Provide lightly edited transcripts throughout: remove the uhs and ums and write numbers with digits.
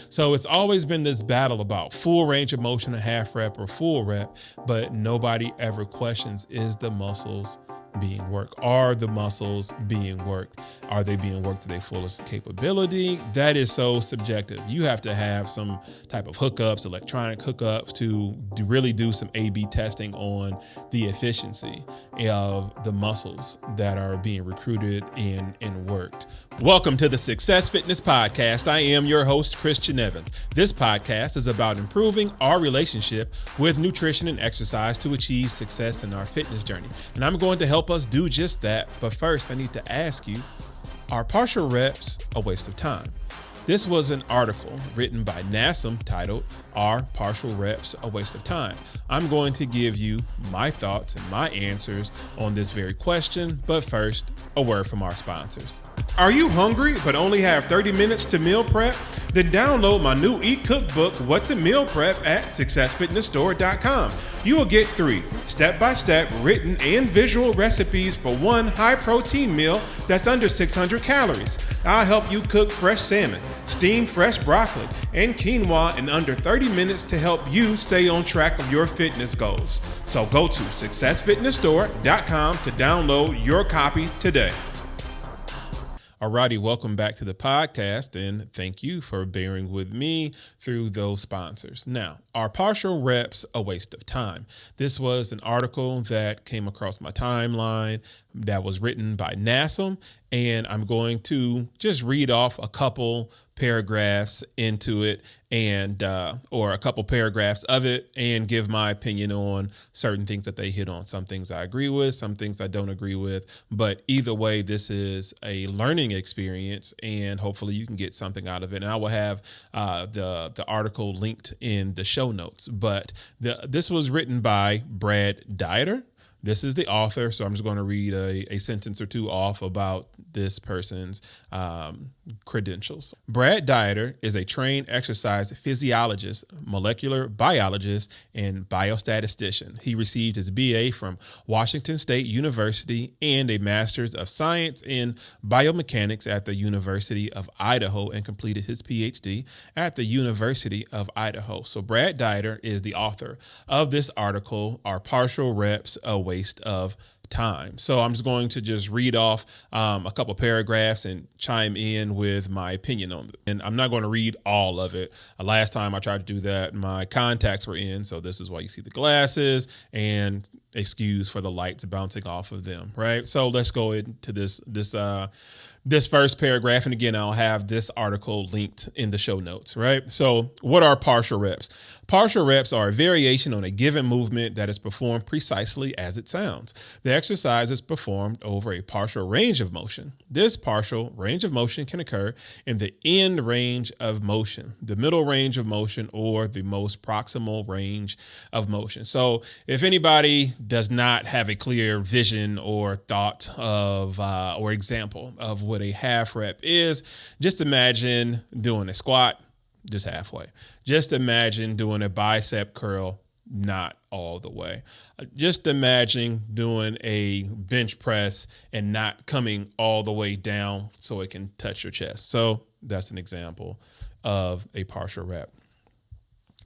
So it's always been this battle about full range of motion, a half rep or full rep, but nobody ever questions, is the muscles being worked? Are the muscles being worked? Are they being worked to their fullest capability? That is so subjective. You have to have some type of hookups, electronic hookups, to really do some A/B testing on the efficiency of the muscles that are being recruited and worked. Welcome to the Success Fitness Podcast. I am your host, Christian Evans. This podcast is about improving our relationship with nutrition and exercise to achieve success in our fitness journey. And I'm going to help us do just that. But first, I need to ask you, are partial reps a waste of time? This was an article written by NASM titled, "Are Partial Reps a Waste of Time?" I'm going to give you my thoughts and my answers on this very question, but first, a word from our sponsors. Are you hungry but only have 30 minutes to meal prep? Then download my new e-cookbook, What to Meal Prep, at successfitnessstore.com. You will get 3 step-by-step written and visual recipes for one high-protein meal that's under 600 calories. I'll help you cook fresh salmon, steam fresh broccoli, and quinoa in under 30 minutes to help you stay on track of your fitness goals. So go to successfitnessstore.com to download your copy today. Alrighty, welcome back to the podcast, and thank you for bearing with me through those sponsors. Now, are partial reps a waste of time? This was an article that came across my timeline that was written by NASM, and I'm going to just read off a couple paragraphs into it and or a couple paragraphs of it and give my opinion on certain things that they hit on. Some things I agree with, some things I don't agree with, but either way, this is a learning experience and hopefully you can get something out of it. And I will have the article linked in the show notes, but this was written by Brad Dieter. This is the author, so I'm just going to read a sentence or two off about this person's credentials. Brad Dieter is a trained exercise physiologist, molecular biologist, and biostatistician. He received his BA from Washington State University and a Master's of Science in Biomechanics at the University of Idaho and completed his PhD at the University of Idaho. So Brad Dieter is the author of this article, Are Partial Reps a Waste of Time? So I'm just going to just read off a couple paragraphs and chime in with my opinion on it. And I'm not going to read all of it. Last time I tried to do that, my contacts were in. So this is why you see the glasses, and excuse for the lights bouncing off of them. Right. So let's go into this first paragraph. And again, I'll have this article linked in the show notes, right? So what are partial reps? Partial reps are a variation on a given movement that is performed precisely as it sounds. The exercise is performed over a partial range of motion. This partial range of motion can occur in the end range of motion, the middle range of motion, or the most proximal range of motion. So if anybody does not have a clear vision or thought of or example of what a half rep is, just imagine doing a squat just halfway. Just imagine doing a bicep curl not all the way. Just imagine doing a bench press and not coming all the way down so it can touch your chest. So that's an example of a partial rep.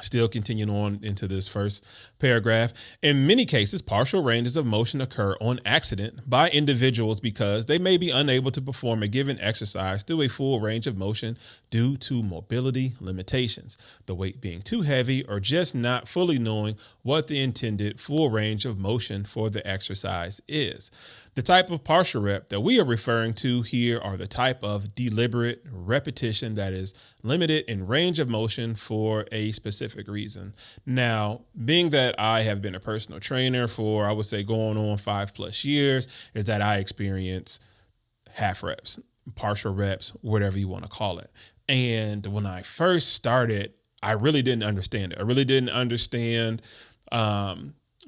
Still continuing on into this first paragraph. In many cases, partial ranges of motion occur on accident by individuals because they may be unable to perform a given exercise through a full range of motion due to mobility limitations, the weight being too heavy, or just not fully knowing what the intended full range of motion for the exercise is. The type of partial rep that we are referring to here are the type of deliberate repetition that is limited in range of motion for a specific reason. Now, being that I have been a personal trainer for, I would say, going on 5+ years, is that I experience half reps, partial reps, whatever you want to call it. And when I first started, I really didn't understand it. I really didn't understand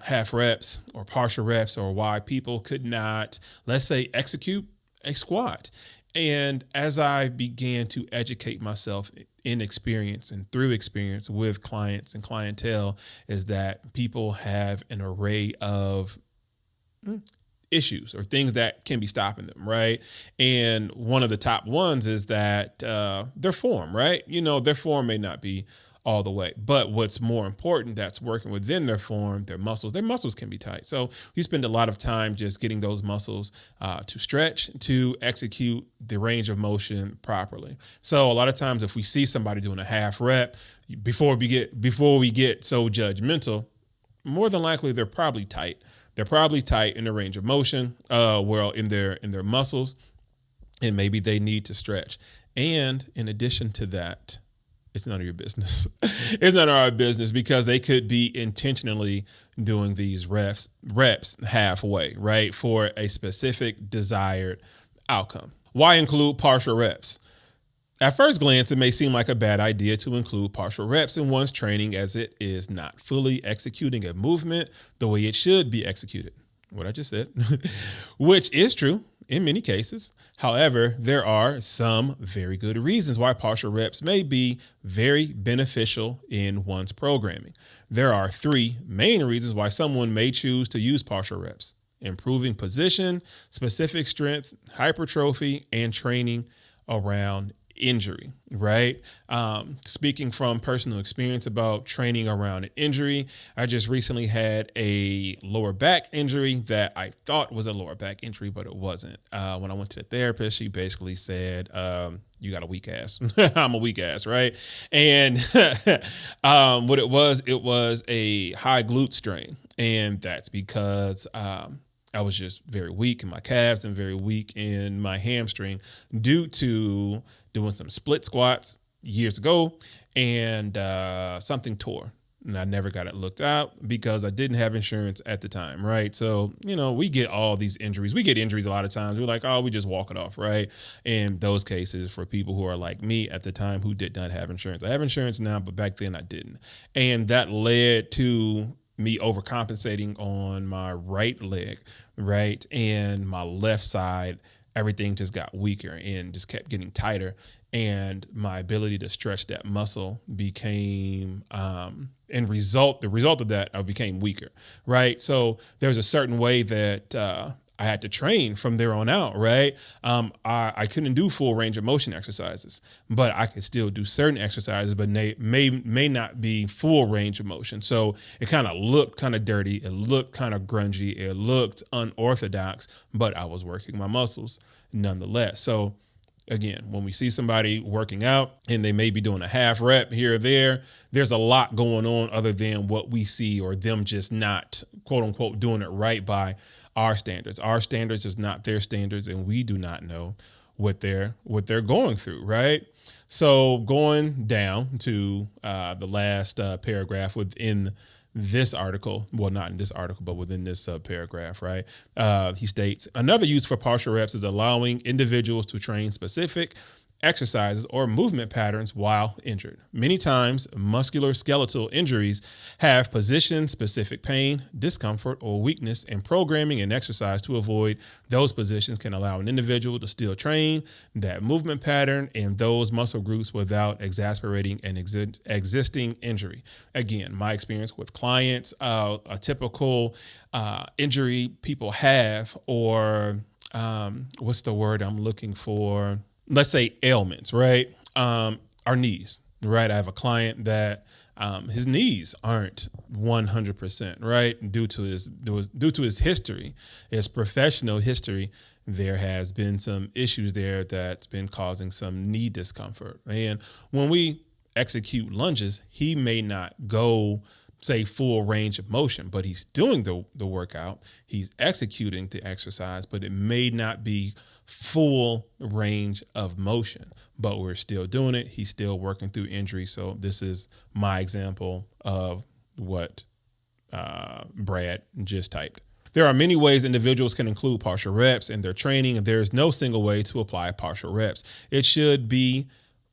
half reps or partial reps, or why people could not, let's say, execute a squat. And as I began to educate myself in experience and through experience with clients and clientele, is that people have an array of issues or things that can be stopping them, right? And one of the top ones is that their form, right? Their form may not be all the way, but what's more important that's working within their form, their muscles can be tight. So we spend a lot of time just getting those muscles to stretch, to execute the range of motion properly. So a lot of times if we see somebody doing a half rep, before we get so judgmental, more than likely they're probably tight. They're probably tight in the range of motion, in their muscles, and maybe they need to stretch. And in addition to that, it's none of your business. It's none of our business because they could be intentionally doing these reps halfway, right, for a specific desired outcome. Why include partial reps? At first glance, it may seem like a bad idea to include partial reps in one's training as it is not fully executing a movement the way it should be executed. What I just said, which is true in many cases. However, there are some very good reasons why partial reps may be very beneficial in one's programming. There are 3 main reasons why someone may choose to use partial reps: improving position, specific strength, hypertrophy, and training around injury, right? Speaking from personal experience about training around an injury, I just recently had a lower back injury that I thought was a lower back injury, but it wasn't. When I went to the therapist, she basically said, you got a weak ass. I'm a weak ass, right? And what it was a high glute strain. And that's because I was just very weak in my calves and very weak in my hamstring due to doing some split squats years ago, and something tore. And I never got it looked out because I didn't have insurance at the time, right? So, we get all these injuries. We get injuries a lot of times. We're like, oh, we just walk it off, right? In those cases, for people who are like me at the time who did not have insurance. I have insurance now, but back then I didn't. And that led to me overcompensating on my right leg, right? And my left side, everything just got weaker and just kept getting tighter. And my ability to stretch that muscle became, the result of that, I became weaker, right? So there's a certain way that I had to train from there on out, right? I couldn't do full range of motion exercises, but I could still do certain exercises, but they may not be full range of motion. So it kind of looked kind of dirty. It looked kind of grungy. It looked unorthodox, but I was working my muscles nonetheless. So again, when we see somebody working out and they may be doing a half rep here or there, there's a lot going on other than what we see or them just not, quote unquote, doing it right by our standards. Our standards is not their standards, and we do not know what they're going through, right? So going down to the last paragraph within this article, well, not in this article, but within this paragraph, right? He states, another use for partial reps is allowing individuals to train specific exercises or movement patterns while injured. Many times, musculoskeletal injuries have position-specific pain, discomfort, or weakness, and programming and exercise to avoid those positions can allow an individual to still train that movement pattern and those muscle groups without exacerbating an existing injury. Again, my experience with clients, a typical injury people have, or what's the word I'm looking for? Let's say ailments, right? Our knees, right? I have a client that his knees aren't 100%, right? Due to his history, his professional history, there has been some issues there that's been causing some knee discomfort. And when we execute lunges, he may not go, say, full range of motion, but he's doing the workout, he's executing the exercise, but it may not be full range of motion, but we're still doing it. He's still working through injury. So this is my example of what Brad just typed. There are many ways individuals can include partial reps in their training, and there's no single way to apply partial reps. It should be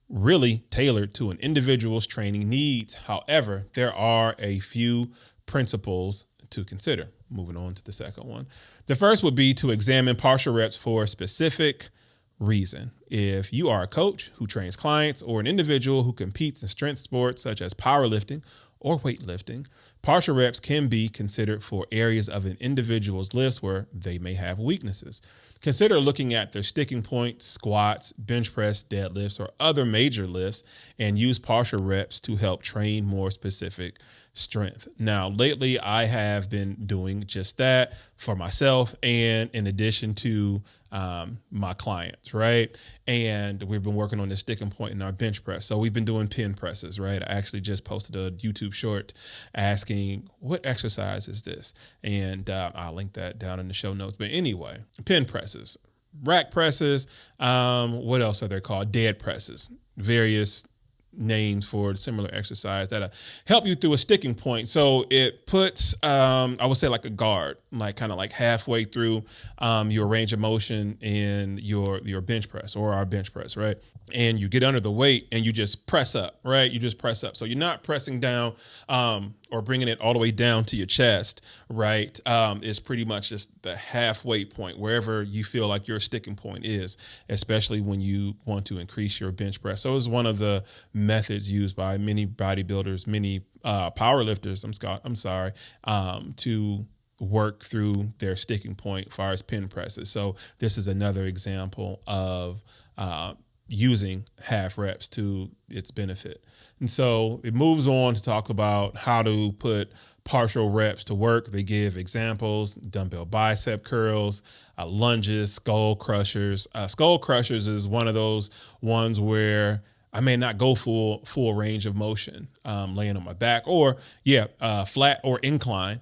really tailored to an individual's training needs. However, there are a few principles to consider. Moving on to the second one. The first would be to examine partial reps for a specific reason. If you are a coach who trains clients or an individual who competes in strength sports such as powerlifting or weightlifting, Partial reps can be considered for areas of an individual's lifts where they may have weaknesses. Consider looking at their sticking points, squats, bench press, deadlifts, or other major lifts, and use partial reps to help train more specific strength. Now, lately, I have been doing just that for myself and in addition to my clients, right? And we've been working on this sticking point in our bench press. So we've been doing pin presses, right? I actually just posted a YouTube short asking, what exercise is this? And I'll link that down in the show notes. But anyway, pin presses, rack presses, what else are they called? Dead presses, various names for similar exercise that help you through a sticking point. So it puts, I would say like a guard, like kind of like halfway through your range of motion in your bench press or our bench press, right? And you get under the weight and you just press up, right? You just press up. So you're not pressing down or bringing it all the way down to your chest, right? It's pretty much just the halfway point, wherever you feel like your sticking point is, especially when you want to increase your bench press. So it's one of the methods used by many bodybuilders, many power lifters, to work through their sticking point as far as pin presses. So this is another example of using half reps to its benefit. And so it moves on to talk about how to put partial reps to work. They give examples: dumbbell bicep curls, lunges, skull crushers. Skull crushers is one of those ones where I may not go full range of motion, laying on my back or flat or incline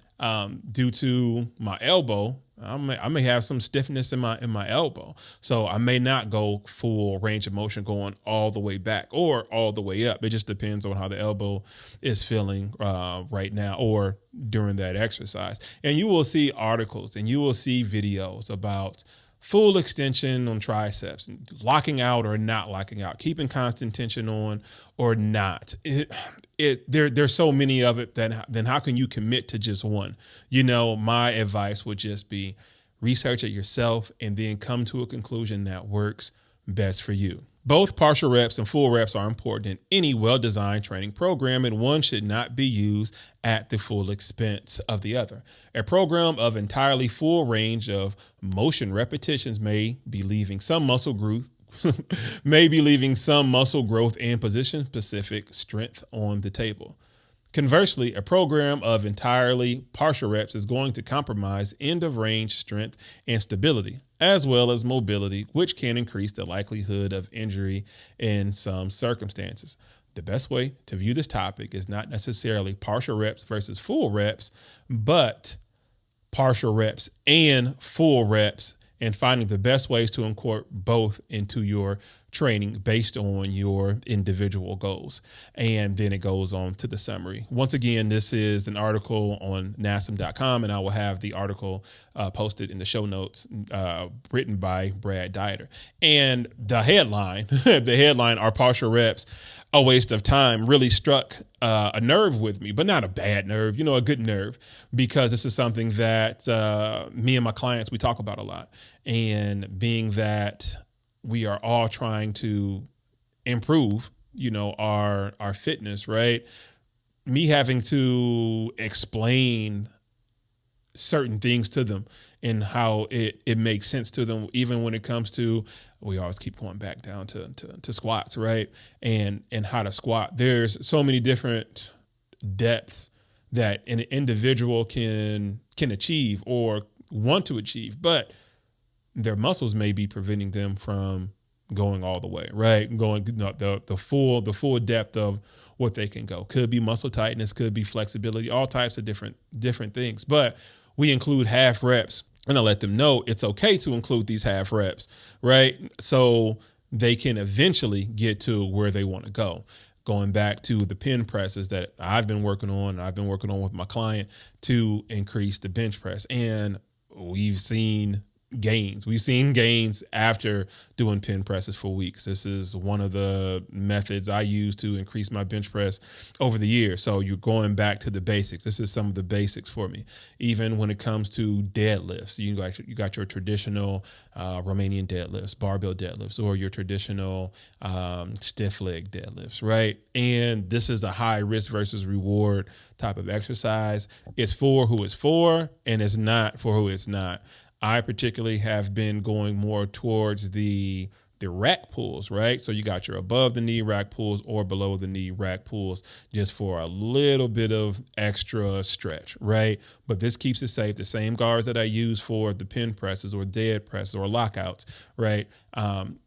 due to my elbow. I may have some stiffness in my elbow, so I may not go full range of motion going all the way back or all the way up. It just depends on how the elbow is feeling right now or during that exercise. And you will see articles and you will see videos about full extension on triceps, locking out or not locking out, keeping constant tension on or not. There's so many of it that then how can you commit to just one? My advice would just be research it yourself and then come to a conclusion that works best for you. Both partial reps and full reps are important in any well-designed training program, and one should not be used at the full expense of the other. A program of entirely full range of motion repetitions may be leaving some muscle growth and position-specific strength on the table. Conversely, a program of entirely partial reps is going to compromise end-of-range strength and stability, as well as mobility, which can increase the likelihood of injury in some circumstances. The best way to view this topic is not necessarily partial reps versus full reps, but partial reps and full reps, and finding the best ways to incorporate both into your training based on your individual goals. And then it goes on to the summary. Once again, this is an article on NASM.com, and I will have the article posted in the show notes, written by Brad Dieter. And the headline, "Are Partial Reps a Waste of Time?" really struck a nerve with me, but not a bad nerve, a good nerve, because this is something that me and my clients, we talk about a lot. And being that we are all trying to improve, our fitness, right? Me having to explain certain things to them and how it makes sense to them, even when it comes to, we always keep going back down to squats, right? And how to squat. There's so many different depths that an individual can achieve or want to achieve, but their muscles may be preventing them from going all the way, right? Going the full depth of what they can go. Could be muscle tightness, could be flexibility, all types of different things. But we include half reps, and I let them know it's okay to include these half reps, right? So they can eventually get to where they want to go. Going back to the pin presses that I've been working on with my client to increase the bench press. And we've seen gains. We've seen gains after doing pin presses for weeks. This is one of the methods I use to increase my bench press over the year. So you're going back to the basics. This is some of the basics for me. Even when it comes to deadlifts, you got your traditional Romanian deadlifts, barbell deadlifts, or your traditional stiff leg deadlifts, right? And this is a high risk versus reward type of exercise. It's for who it's for, and it's not for who it's not. I particularly have been going more towards the rack pulls, right? So you got your above the knee rack pulls or below the knee rack pulls just for a little bit of extra stretch, right? But this keeps it safe. The same guards that I use for the pin presses or dead presses or lockouts, right?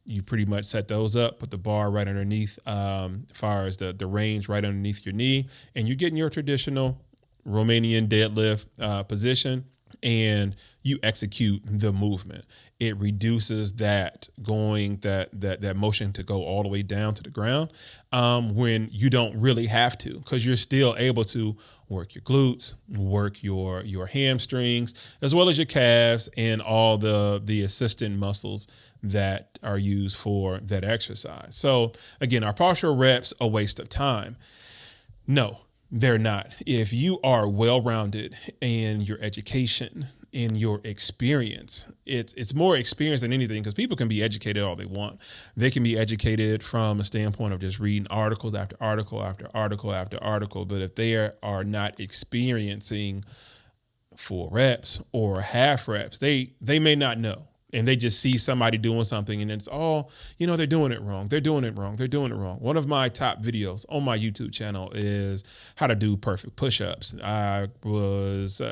You pretty much set those up, put the bar right underneath, as far as the range right underneath your knee, and you're getting your traditional Romanian deadlift position, and you execute the movement. It reduces that motion to go all the way down to the ground when you don't really have to, because you're still able to work your glutes, work your hamstrings, as well as your calves and all the assistant muscles that are used for that exercise. So again, are partial reps a waste of time? No, they're not. If you are well-rounded in your education, in your experience, it's more experience than anything, because people can be educated all they want. They can be educated from a standpoint of just reading articles after article after article after article. But if they are not experiencing full reps or half reps, they may not know. And they just see somebody doing something and it's all, they're doing it wrong. They're doing it wrong. They're doing it wrong. One of my top videos on my YouTube channel is how to do perfect push-ups. I was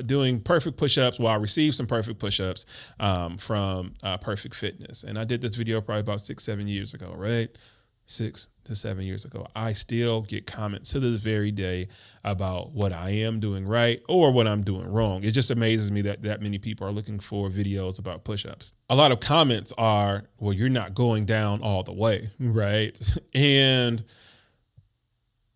doing perfect push-ups. Well, I received some perfect push-ups from Perfect Fitness. And I did this video probably about 6-7 years ago, right? 6 to 7 years ago. I still get comments to this very day about what I am doing right or what I'm doing wrong. It just amazes me that many people are looking for videos about push-ups. A lot of comments are, well, you're not going down all the way, right? And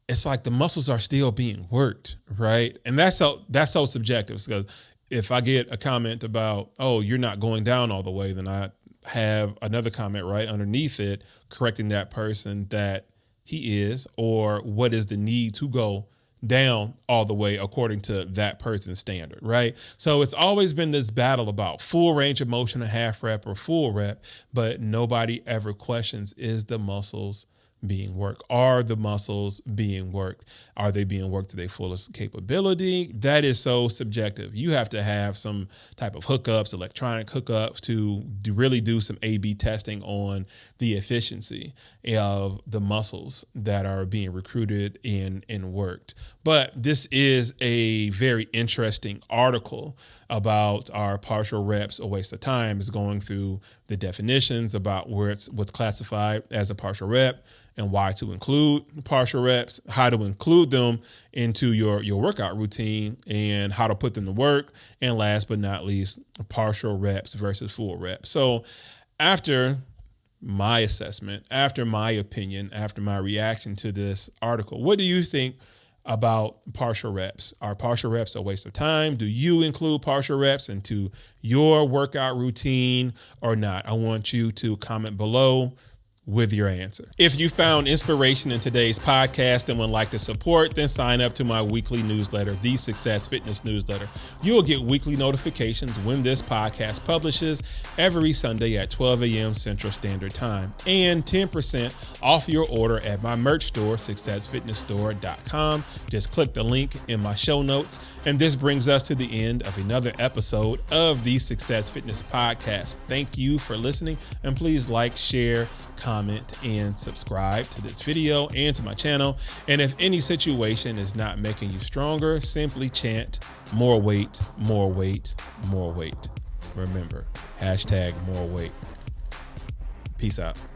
it's like the muscles are still being worked, right? And that's so subjective, because if I get a comment about, oh, you're not going down all the way, then I have another comment right underneath it correcting that person that he is, or what is the need to go down all the way according to that person's standard, right? So it's always been this battle about full range of motion, a half rep or full rep, but nobody ever questions, is the muscles being worked? Are the muscles being worked? Are they being worked to their fullest capability? That is so subjective. You have to have some type of hookups, electronic hookups, to really do some A/B testing on the efficiency of the muscles that are being recruited and worked. But this is a very interesting article about our partial reps a waste of time. Is going through the definitions about what's classified as a partial rep, and why to include partial reps, how to include them into your workout routine, and how to put them to work. And last but not least, partial reps versus full reps. So after my assessment, after my opinion, after my reaction to this article, what do you think about partial reps? Are partial reps a waste of time? Do you include partial reps into your workout routine or not? I want you to comment below with your answer. If you found inspiration in today's podcast and would like to support, then sign up to my weekly newsletter, the Success Fitness Newsletter. You will get weekly notifications when this podcast publishes every Sunday at 12 a.m. Central Standard Time, and 10% off your order at my merch store, successfitnessstore.com. Just click the link in my show notes. And this brings us to the end of another episode of the Success Fitness Podcast. Thank you for listening, and please like, share, comment, and subscribe to this video and to my channel. And if any situation is not making you stronger, simply chant more weight, more weight, more weight. Remember, #more weight. Peace out.